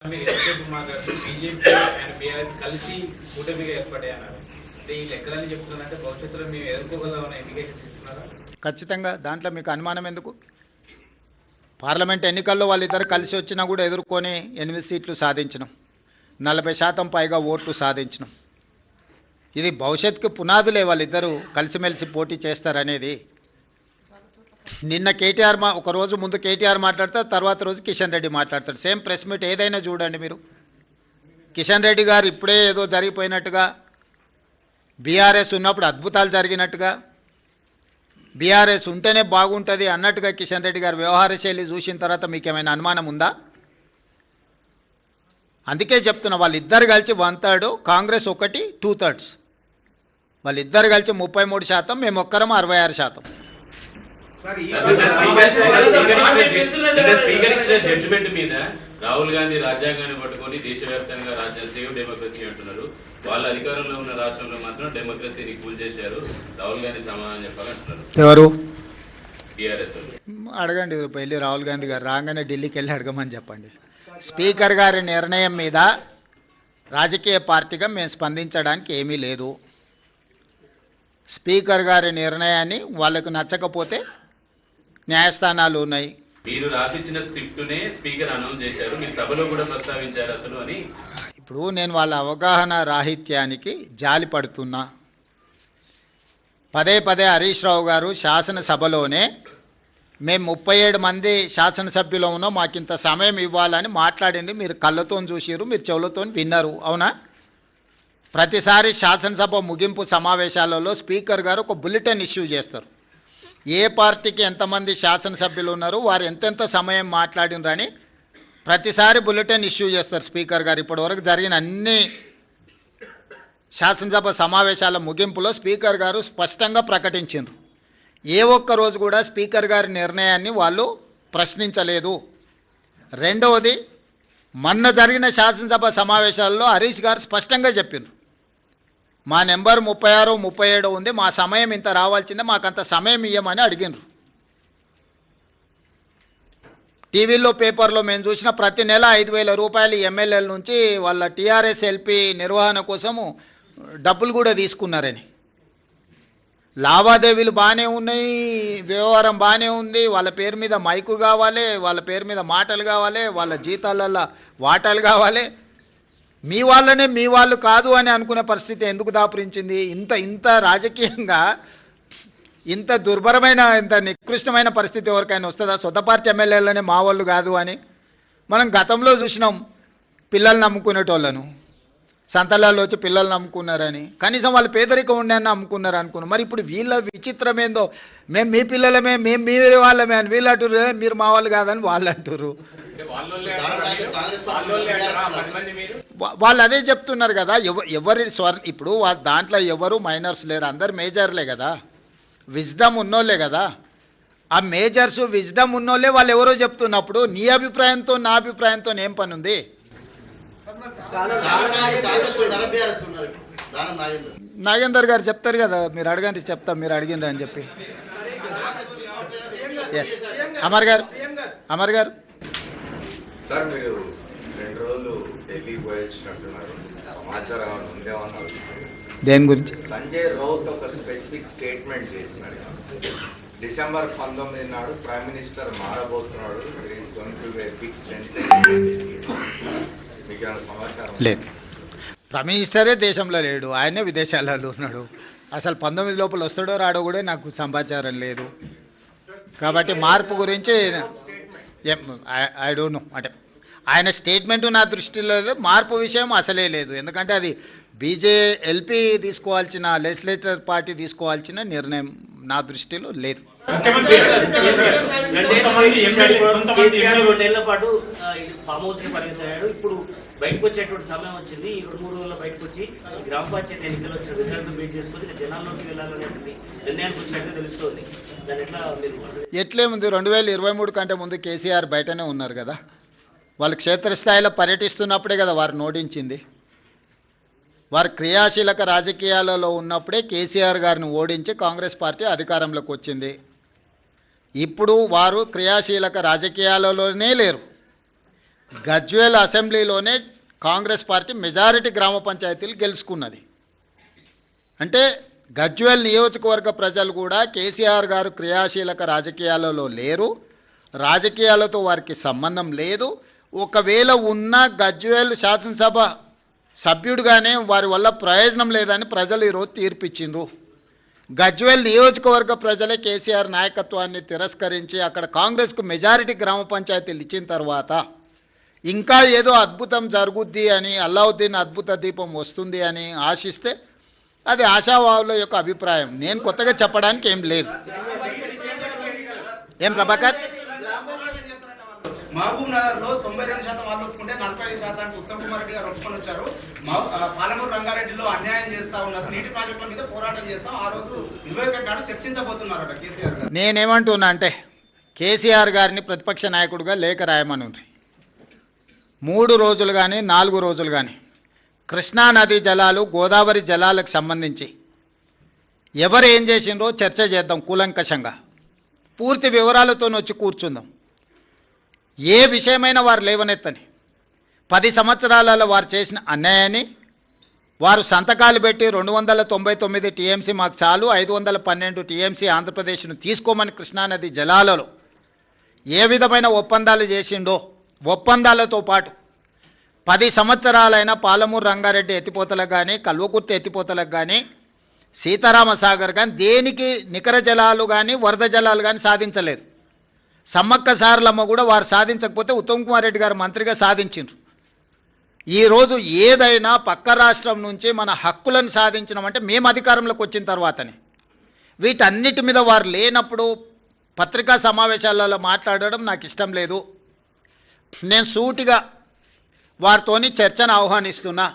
మీరు ఎంతసేపు మాట్లాడుతూ బీజేపీ అండ్ బీఆర్ఎస్ కలిసి కూటమిగా ఏర్పడ్డాయన్నారు. అంటే ఈ లెక్కలని చెప్తున్నారంటే భవిష్యత్తులో మేము ఎదుర్కోగలమన్న ఇండికేషన్స్ ఇస్తున్నారా? ఖచ్చితంగా. దాంట్లో మీకు అనుమానం ఎందుకు? పార్లమెంట్ ఎన్నికల్లో వాళ్ళిద్దరు కలిసి వచ్చినా కూడా ఎదుర్కొని 8 సీట్లు సాధించినాం, 40% పైగా ఓట్లు సాధించినాం. ఇది భవిష్యత్తుకు పునాదులే వాళ్ళిద్దరూ కలిసిమెలిసి పోటీ చేస్తారనేది. నిన్న కేటీఆర్ ఒక రోజు ముందు కేటీఆర్ మాట్లాడతారు, తర్వాత రోజు కిషన్ రెడ్డి మాట్లాడతాడు. సేమ్ ప్రెస్ మీట్ ఏదైనా చూడండి మీరు. కిషన్ రెడ్డి గారు ఇప్పుడే ఏదో జరిగిపోయినట్టుగా, బీఆర్ఎస్ ఉన్నప్పుడు అద్భుతాలు జరిగినట్టుగా, బీఆర్ఎస్ ఉంటేనే బాగుంటుంది అన్నట్టుగా కిషన్ రెడ్డి గారు వ్యవహార శైలి చూసిన తర్వాత మీకు ఏమైనా అనుమానం ఉందా? అందుకే చెప్తున్నా, వాళ్ళిద్దరు కలిసి 1/3, కాంగ్రెస్ ఒకటి 2/3. వాళ్ళిద్దరు కలిసి 33%, మేము ఒక్కరం 66%. జడ్జిమెంట్ మీద రాహుల్ గాంధీ రాజ్యాంగాన్ని పట్టుకొని దేశవ్యాప్తంగా సేవ్ డెమోక్రసీ అంటున్నారు. వాళ్ళ అధికారంలో ఉన్న రాష్ట్రంలో మాత్రం డెమోక్రసీని కూల్ చేశారు. రాహుల్ గాంధీ సమాధానం చెప్పాలంటున్నారు. ఎవరు? టీఆర్ఎస్ అడగండి, వెళ్ళి రాహుల్ గాంధీ గారు రాగానే ఢిల్లీకి వెళ్ళి అడగమని చెప్పండి. స్పీకర్ గారి నిర్ణయం మీద రాజకీయ పార్టీగా మేము స్పందించడానికి ఏమీ లేదు. స్పీకర్ గారి నిర్ణయాన్ని వాళ్ళకు నచ్చకపోతే న్యాయస్థానాలు ఉన్నాయి. మీరు రాసిచ్చిన స్క్రిప్టునే స్పీకర్ అనౌన్స్ చేశారు, మీరు సభలో కూడా ప్రస్తావించారు అసలు అని. ఇప్పుడు నేను వాళ్ళ అవగాహన రాహిత్యానికి జాలి పడుతున్నా. పదే పదే హరీష్ రావు గారు శాసనసభలోనే మేము 37 మంది శాసనసభ్యులు ఉన్నాం, మాకింత సమయం ఇవ్వాలని మాట్లాడింది మీరు కళ్ళతో చూసిరు, మీరు చెవులతో విన్నారు, అవునా? ప్రతిసారి శాసనసభ ముగింపు సమావేశాలలో స్పీకర్ గారు ఒక బులెటిన్ ఇష్యూ చేస్తారు. ఏ పార్టీకి ఎంతమంది శాసనసభ్యులు ఉన్నారు, వారు ఎంతెంత సమయం మాట్లాడినరని ప్రతిసారి బులెటిన్ ఇష్యూ చేస్తారు స్పీకర్ గారు. ఇప్పటివరకు జరిగిన అన్ని శాసనసభ సమావేశాల ముగింపులో స్పీకర్ గారు స్పష్టంగా ప్రకటించారు. ఏ ఒక్క రోజు కూడా స్పీకర్ గారి నిర్ణయాన్ని వాళ్ళు ప్రశ్నించలేదు. రెండవది, మొన్న జరిగిన శాసనసభ సమావేశాల్లో హరీష్ గారు స్పష్టంగా చెప్పారు, మా నెంబర్ 36, 37 ఉంది, మా సమయం ఇంత రావాల్సిందే, మాకంత సమయం ఇవ్వమని అడిగినారు. టీవీలో పేపర్లో మేము చూసిన ప్రతి నెల 5,000 రూపాయలు ఎమ్మెల్యేల నుంచి వాళ్ళ టీఆర్ఎస్ ఎల్పీ నిర్వహణ కోసము డబ్బులు కూడా తీసుకున్నారని. లావాదేవీలు బాగానే ఉన్నాయి, వ్యవహారం బాగానే ఉంది, వాళ్ళ పేరు మీద మైకు కావాలి, వాళ్ళ పేరు మీద మాటలు కావాలి, వాళ్ళ జీతాలల్లో వాటాలు కావాలి. మీ వాళ్ళనే మీ వాళ్ళు కాదు అని అనుకునే పరిస్థితి ఎందుకు దాపురించింది? ఇంత రాజకీయంగా ఇంత దుర్భరమైన, ఇంత నికృష్టమైన పరిస్థితి ఎవరికైనా వస్తుందా? సొంత పార్టీ ఎమ్మెల్యేలనే మా వాళ్ళు కాదు అని. మనం గతంలో చూసినాం, పిల్లల్ని నమ్ముకునేటోళ్ళను సంతలాల్లో వచ్చి పిల్లల్ని నమ్ముకున్నారని, కనీసం వాళ్ళు పేదరికం ఉండని అమ్ముకున్నారు అనుకున్నాం. మరి ఇప్పుడు వీళ్ళ విచిత్రం ఏందో, మేము మీ పిల్లలమే, మేము మీ వాళ్ళమే అని వీళ్ళు అంటారు, మీరు మా వాళ్ళు కాదని వాళ్ళు అంటారు. వాళ్ళు అదే చెప్తున్నారు కదా. ఎవరి ఇప్పుడు దాంట్లో ఎవరు మైనర్స్ లేరు, అందరు మేజర్లే కదా, విజ్డమ్ ఉన్నోళ్ళే కదా. ఆ మేజర్స్ విజ్డమ్ ఉన్నోళ్ళే వాళ్ళు ఎవరో చెప్తున్నప్పుడు నీ అభిప్రాయంతో నా అభిప్రాయంతో ఏం పని ఉంది? నాగేందర్ గారు చెప్తారు కదా, మీరు అడగండి, చెప్తాం, మీరు అడిగిండ్రు అని చెప్పి. ఎస్, అమర్ గారు. సార్, మీరు 2 రోజులు ఢిల్లీ పోయించినట్టున్నారు, సమాచారం ఉందేమన్నా? దేని గురించి? సంజయ్ రౌత్ ఒక స్పెసిఫిక్ స్టేట్మెంట్ చేసినాడు. డిసెంబర్ 19 నాడు ప్రైమ్ మినిస్టర్ మారబోతున్నాడు, మీకు ఏమైనా సమాచారం లేదు? ప్రైమ్ మినిస్టరే దేశంలో లేడు, ఆయనే విదేశాలలో ఉన్నాడు. అసలు 19 లోపల వస్తాడో రాడో కూడా నాకు సమాచారం లేదు. కాబట్టి మార్పు గురించి ఐ డోంట్ నో. అంటే ఆయన స్టేట్మెంటు నా దృష్టిలో లేదు, మార్పు విషయం అసలే లేదు. ఎందుకంటే అది ఎల్పీ తీసుకోవాల్సిన, లెజిస్లేచర్ పార్టీ తీసుకోవాల్సిన నిర్ణయం నా దృష్టిలో లేదు. 2 పాటు ఫామ్ హౌస్ ని పనిచేశాడు. ఇప్పుడు బయటకు వచ్చేటువంటి సమయం వచ్చింది. ఈ 2-3 రోజుల్లో బయటకు వచ్చి గ్రామ పంచాయతీ ఎన్నికలు వచ్చిన రిజల్ట్ బేస్ చేసుకుని జనాల్లోకి వెళ్ళాలనేటువంటి నిర్ణయానికి వచ్చినట్టు తెలుస్తోంది. దాని ఎట్లేముంది, 2023 కంటే ముందు కేసీఆర్ బయటనే ఉన్నారు కదా. వాళ్ళు క్షేత్రస్థాయిలో పర్యటిస్తున్నప్పుడే కదా వారు నోటించింది. వారు క్రియాశీలక రాజకీయాలలో ఉన్నప్పుడే కేసీఆర్ గారిని ఓడించి కాంగ్రెస్ పార్టీ అధికారంలోకి వచ్చింది. ఇప్పుడు వారు క్రియాశీలక రాజకీయాలలోనే లేరు. గజ్వేల్ అసెంబ్లీలోనే కాంగ్రెస్ పార్టీ మెజారిటీ గ్రామ పంచాయతీలు గెలుచుకున్నది. అంటే గజ్వేల్ నియోజకవర్గ ప్రజలు కూడా కేసీఆర్ గారు క్రియాశీలక రాజకీయాలలో లేరు, రాజకీయాలతో వారికి సంబంధం లేదు. ఒకవేళ ఉన్న గజ్వేల్ శాసనసభ సభ్యుడిగానే వారి వల్ల ప్రయోజనం లేదని ప్రజలు ఈరోజు తీర్పిచ్చిండ్రు. గజ్వేల్ నియోజకవర్గ ప్రజలే కేసీఆర్ నాయకత్వాన్ని తిరస్కరించి అక్కడ కాంగ్రెస్కు మెజారిటీ గ్రామ పంచాయతీలు ఇచ్చిన తర్వాత ఇంకా ఏదో అద్భుతం జరుగుద్ది అని, అల్లావుద్దీన్ అద్భుత దీపం వస్తుంది అని ఆశిస్తే అది ఆశావాహుల యొక్క అభిప్రాయం. నేను కొత్తగా చెప్పడానికి ఏం లేదు. ఏం ప్రభాకర్? మహబూబ్ నగర్ లో 92% వాళ్ళు ఒప్పుకుంటే 45% ఉత్తమ్ కుమార్ రెడ్డి గారు ఒప్పుకొని వచ్చారు. పాలమూరు రంగారెడ్డిలో అన్యాయం చేస్తా ఉన్నారు, నీటి ప్రాజెక్టుల మీద పోరాటం చేస్తాం, ఆ రోజు 21 నాడు చర్చించబోతున్నారట కేసీఆర్ గారు. నేనేమంటున్నా అంటే కేసీఆర్ గారిని ప్రతిపక్ష నాయకుడిగా లేఖ రాయమనుంది. 3 రోజులు కానీ 4 రోజులు కానీ కృష్ణా నదీ జలాలు గోదావరి జలాలకు సంబంధించి ఎవరు ఏం చేసిండ్రో చర్చ చేద్దాం కూలంకషంగా, పూర్తి వివరాలతో వచ్చి కూర్చుందాం. ఏ విషయమైనా వారు లేవనెత్తని 10 సంవత్సరాలలో వారు చేసిన అన్యాయాన్ని వారు సంతకాలు పెట్టి 299 టీఎంసీ మాకు చాలు, 512 టీఎంసీ ఆంధ్రప్రదేశ్ను తీసుకోమని కృష్ణానది జలాలలో ఏ విధమైన ఒప్పందాలు చేసిండో ఒప్పందాలతో పాటు 10 సంవత్సరాలైన పాలమూరు రంగారెడ్డి ఎత్తిపోతలకు కానీ, కల్వకుర్తి ఎత్తిపోతలకు కానీ, సీతారామ సాగర్ కానీ దేనికి నికర జలాలు కానీ వరద జలాలు కానీ సాధించలేదు. సమ్మక్క సారలమ్మ కూడా వారు సాధించకపోతే ఉత్తమ్ కుమార్ రెడ్డి గారు మంత్రిగా సాధించిండ్రు. ఈరోజు ఏదైనా పక్క రాష్ట్రం నుంచి మన హక్కులను సాధించినామంటే మేము అధికారంలోకి వచ్చిన తర్వాతనే. వీటన్నిటి మీద వారు లేనప్పుడు పత్రికా సమావేశాలలో మాట్లాడడం నాకు ఇష్టం లేదు. నేను సూటిగా వారితోని చర్చను ఆహ్వానిస్తున్నా.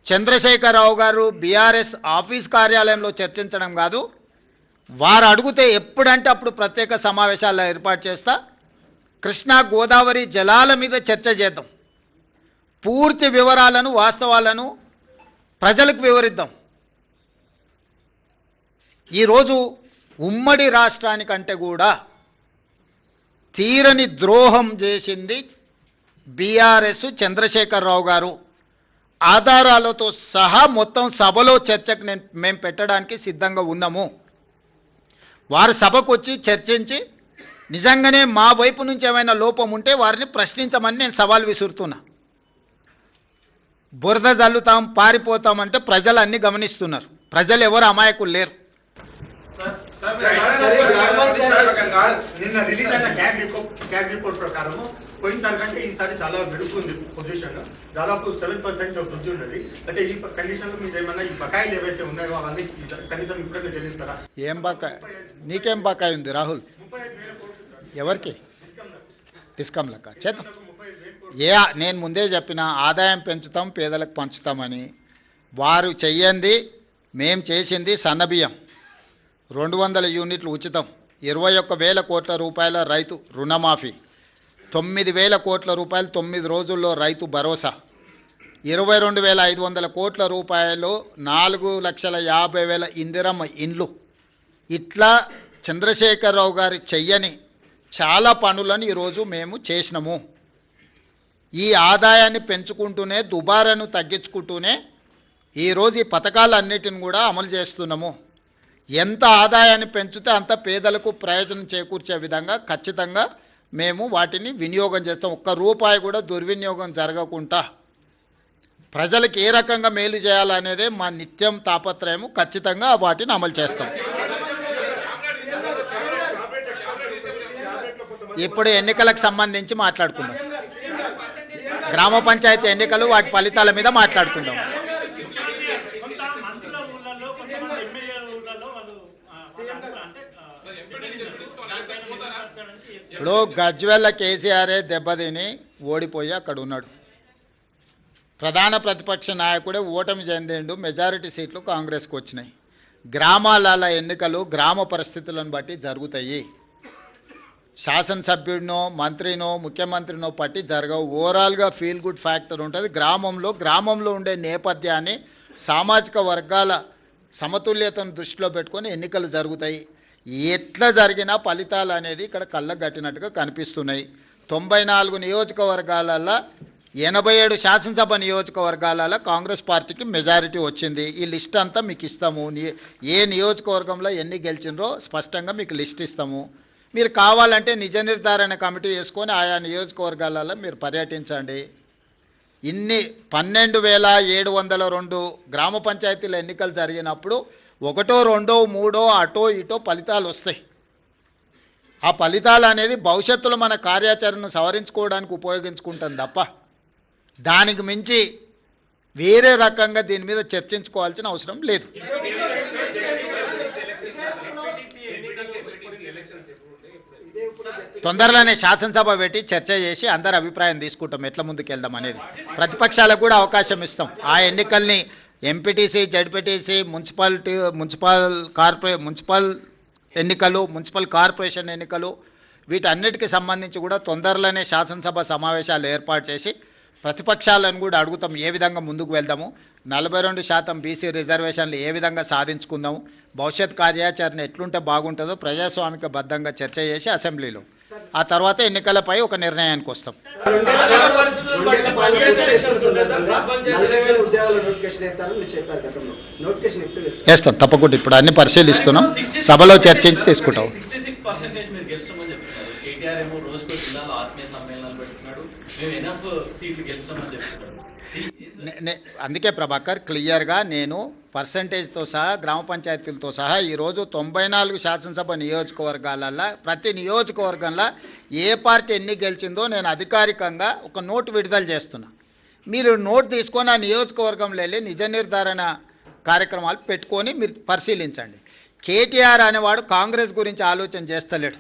చంద్రశేఖరరావు గారు బీఆర్ఎస్ ఆఫీస్ కార్యాలయంలో చర్చించడం కాదు, వారు అడిగితే ఎప్పుడంటే అప్పుడు ప్రత్యేక సమావేశాల్లో ఏర్పాటు చేస్తా. కృష్ణా గోదావరి జలాల మీద చర్చ చేద్దాం, పూర్తి వివరాలను వాస్తవాలను ప్రజలకు వివరిద్దాం. ఈరోజు ఉమ్మడి రాష్ట్రానికంటే కూడా తీరని ద్రోహం చేసింది బీఆర్ఎస్, చంద్రశేఖరరావు గారు. ఆధారాలతో సహా మొత్తం సభలో చర్చకు మేము పెట్టడానికి సిద్ధంగా ఉన్నాము. వారు సభకు వచ్చి చర్చించి నిజంగానే మా వైపు నుంచి ఏమైనా లోపం ఉంటే వారిని ప్రశ్నించమని నేను సవాల్ విసురుతున్నా. బురద జల్లుతాం పారిపోతామంటే ప్రజలు అన్ని గమనిస్తున్నారు. ప్రజలు ఎవరు అమాయకులు లేరు. నిన్న రిలీజ్ అయిన క్యాబ్ రిపోర్ట్ ప్రకారం పోయినసారి కంటే ఈసారి చాలా మెరుగు పొజిషన్, దాదాపు 7% వృద్ధి ఉన్నది. అంటే ఈ కండిషన్ లో మీరు ఏమన్నా ఈ బకాయిలు ఏవైతే ఉన్నాయో అవన్నీ కనీసం ఇప్పుడైనా చెల్లిస్తారా? ఏం బకాయి? నీకేం బకాయి ఉంది రాహుల్? 35,000 కోట్లు ఎవరికి? డిస్కమ్లక చేద్దాం. నేను ముందే చెప్పిన ఆదాయం పెంచుతాం పేదలకు పంచుతామని. వారు చెయ్యండి, మేం చేసింది సన్నబియ్యం 200 యూనిట్లు ఉచితం, 21,000 కోట్ల రూపాయల రైతు రుణమాఫీ, 9,000 కోట్ల రూపాయలు 9 రోజుల్లో రైతు భరోసా, 22,500 కోట్ల రూపాయలు 4,50,000 ఇందిరమ్మ ఇండ్లు. ఇట్లా చంద్రశేఖరరావు గారు చెయ్యని చాలా పనులను ఈరోజు మేము చేసినాము. ఈ ఆదాయాన్ని పెంచుకుంటూనే దుబారాను తగ్గించుకుంటూనే ఈరోజు ఈ పథకాలన్నిటిని కూడా అమలు చేస్తున్నాము. ఎంత ఆదాయాన్ని పెంచితే అంత పేదలకు ప్రయోజనం చేకూర్చే విధంగా ఖచ్చితంగా మేము వాటిని వినియోగం చేస్తాం. ఒక్క రూపాయి కూడా దుర్వినియోగం జరగకుండా ప్రజలకు ఏ రకంగా మేలు చేయాలనేదే మా నిత్యం తాపత్రయము. ఖచ్చితంగా వాటిని అమలు చేస్తాం. ఇప్పుడు ఎన్నికలకు సంబంధించి మాట్లాడుకుందాం. గ్రామ పంచాయతీ ఎన్నికలు వాటి ఫలితాల మీద మాట్లాడుకుందాం. ఇప్పుడు గజ్వేల్ల కేసీఆరే దెబ్బతిని ఓడిపోయి అక్కడ ఉన్నాడు. ప్రధాన ప్రతిపక్ష నాయకుడే ఓటమి చెందిండు. మెజారిటీ సీట్లు కాంగ్రెస్కి వచ్చినాయి. గ్రామాల ఎన్నికలు గ్రామ పరిస్థితులను బట్టి జరుగుతాయి. శాసనసభ్యుడినో మంత్రినో ముఖ్యమంత్రినో పట్టి జరగవు. ఓవరాల్గా ఫీల్ గుడ్ ఫ్యాక్టర్ ఉంటుంది. గ్రామంలో ఉండే నేపథ్యాన్ని సామాజిక వర్గాల సమతుల్యతను దృష్టిలో పెట్టుకొని ఎన్నికలు జరుగుతాయి. ఎట్లా జరిగినా ఫలితాలు అనేది ఇక్కడ కళ్ళకు కట్టినట్టుగా కనిపిస్తున్నాయి. 94 నియోజకవర్గాలలో 87 శాసనసభ నియోజకవర్గాలలో కాంగ్రెస్ పార్టీకి మెజారిటీ వచ్చింది. ఈ లిస్ట్ అంతా మీకు ఇస్తాము. ఏ నియోజకవర్గంలో ఎన్ని గెలిచిండ్రో స్పష్టంగా మీకు లిస్ట్ ఇస్తాము. మీరు కావాలంటే నిజ నిర్ధారణ కమిటీ వేసుకొని ఆయా నియోజకవర్గాలలో మీరు పర్యటించండి. ఇన్ని 12,702 గ్రామ పంచాయతీల ఎన్నికలు జరిగినప్పుడు 1, 2, 3 అటో ఇటో ఫలితాలు వస్తాయి. ఆ ఫలితాలు అనేది భవిష్యత్తులో మన కార్యాచరణను సవరించుకోవడానికి ఉపయోగించుకుంటాం తప్ప దానికి మించి వేరే రకంగా దీని మీద చర్చించుకోవాల్సిన అవసరం లేదు. తొందరలోనే శాసనసభ పెట్టి చర్చ చేసి అందరి అభిప్రాయం తీసుకుంటాం ఎట్లా ముందుకు వెళ్దాం అనేది. ప్రతిపక్షాలకు కూడా అవకాశం ఇస్తాం. ఆ ఎన్నికల్ని ఎంపీటీసీ, జడ్పీటీసీ, మున్సిపల్ ఎన్నికలు, మున్సిపల్ కార్పొరేషన్ ఎన్నికలు వీటన్నిటికీ సంబంధించి కూడా తొందరలోనే శాసనసభ సమావేశాలు ఏర్పాటు చేసి ప్రతిపక్షాలను కూడా అడుగుతాం ఏ విధంగా ముందుకు వెళ్దాము, 42% బీసీ రిజర్వేషన్లు ఏ విధంగా సాధించుకుందాము, భవిష్యత్ కార్యాచరణ ఎట్లుంటే బాగుంటుందో ప్రజాస్వామికబద్ధంగా చర్చ చేసి అసెంబ్లీలో ఆ తర్వాత ఎన్నికలపై ఒక నిర్ణయానికి వస్తాం. వేస్తాం తప్పకుండా. ఇప్పుడు అన్ని పరిశీలిస్తున్నాం, సభలో చర్చించి తీసుకుంటాం. 66% మీరు గెలుస్తామని చెప్తున్నారు. కేటీఆర్ ఏమో రోజుకో జిల్లాలో ఆత్మీయ సమ్మేళనాలు పెడుతున్నాడు, మేము ఎనఫ్ సీట్లు గెలుస్తామని చెప్తున్నాడు. అందుకే ప్రభాకర్ క్లియర్గా నేను పర్సంటేజ్తో సహా గ్రామ పంచాయతీలతో సహా ఈరోజు 94 శాసనసభ నియోజకవర్గాలలో ప్రతి నియోజకవర్గంలో ఏ పార్టీ ఎన్ని గెలిచిందో నేను అధికారికంగా ఒక నోటు విడుదల చేస్తున్నా. మీరు నోటు తీసుకొని ఆ నియోజకవర్గంలో వెళ్ళి నిజ నిర్ధారణ కార్యక్రమాలు పెట్టుకొని మీరు పరిశీలించండి. కేటీఆర్ అనేవాడు కాంగ్రెస్ గురించి ఆలోచన చేస్తలేడు.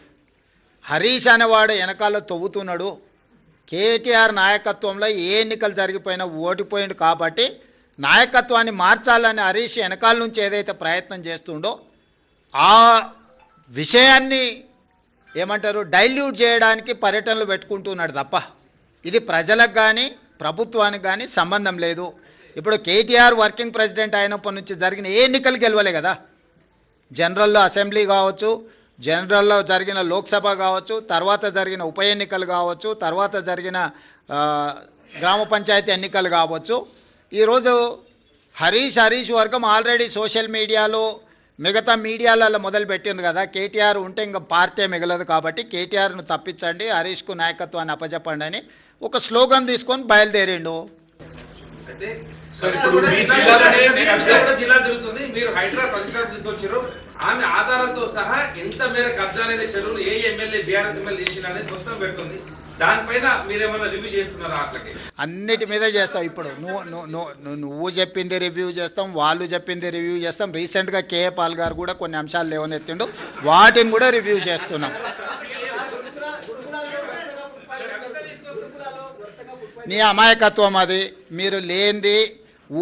హరీష్ అనేవాడు వెనకాల తవ్వుతున్నాడు. కేటీఆర్ నాయకత్వంలో ఏ ఎన్నికలు జరిగిపోయినా ఓడిపోయిండు కాబట్టి నాయకత్వాన్ని మార్చాలని హరీష్ వెనకాల నుంచి ఏదైతే ప్రయత్నం చేస్తుండో ఆ విషయాన్ని ఏమంటారు డైల్యూట్ చేయడానికి పర్యటనలు పెట్టుకుంటున్నాడు తప్ప ఇది ప్రజలకు కానీ ప్రభుత్వానికి కానీ సంబంధం లేదు. ఇప్పుడు కేటీఆర్ వర్కింగ్ ప్రెసిడెంట్ అయినప్పటి నుంచి జరిగిన ఏ ఎన్నికలు గెలవలే కదా. జనరల్లో అసెంబ్లీ కావచ్చు, జనరల్లో జరిగిన లోక్సభ కావచ్చు, తర్వాత జరిగిన ఉప ఎన్నికలు కావచ్చు, తర్వాత జరిగిన గ్రామ పంచాయతీ ఎన్నికలు కావచ్చు. ఈరోజు హరీష్ వర్గం ఆల్రెడీ సోషల్ మీడియాలో మిగతా మీడియాలలో మొదలుపెట్టింది కదా. కేటీఆర్ ఉంటే ఇంకా పార్టీ మిగలదు కాబట్టి కేటీఆర్ను తప్పించండి, హరీష్కు నాయకత్వాన్ని అప్పచెప్పండి అని ఒక స్లోగన్ తీసుకొని బయలుదేరిండు. జిల్లా తిరుగుతుంది, మీరు హైదరాబాద్ పరిష్కారం తీసుకొచ్చారు. ఆమె ఆధారాలతో సహా ఎంత మేర కబ్జాలైన చెరువులు ఏ ఎమ్మెల్యే బీఆర్ఎస్ ఎమ్మెల్యే చేసిన అనేది మొత్తం పెడుతుంది. దానిపైన మీరేమన్నా రివ్యూ చేస్తున్నారా? అట్లకి అన్నిటి మీద చేస్తాం. ఇప్పుడు నువ్వు చెప్పింది రివ్యూ చేస్తాం, వాళ్ళు చెప్పింది రివ్యూ చేస్తాం. రీసెంట్గా కేఏ పాల్ గారు కూడా కొన్ని అంశాలు లేవనెత్తిండు, వాటిని కూడా రివ్యూ చేస్తున్నాం. నీ అమాయకత్వం అది. మీరు లేనిది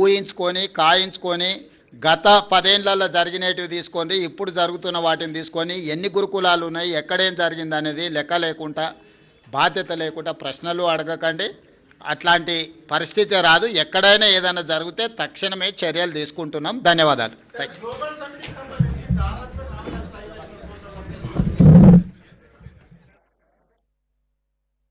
ఊహించుకొని కాయించుకొని గత 10 ఏళ్లలో జరిగినవి తీసుకొని ఇప్పుడు జరుగుతున్న వాటిని తీసుకొని ఎన్ని గురుకులాలు ఉన్నాయి, ఎక్కడేం జరిగింది అనేది లెక్క లేకుండా బాధ్యత లేకుండా ప్రశ్నలు అడగకండి. అట్లాంటి పరిస్థితి రాదు. ఎక్కడైనా ఏదైనా జరిగితే తక్షణమే చర్యలు తీసుకుంటున్నాం. ధన్యవాదాలు.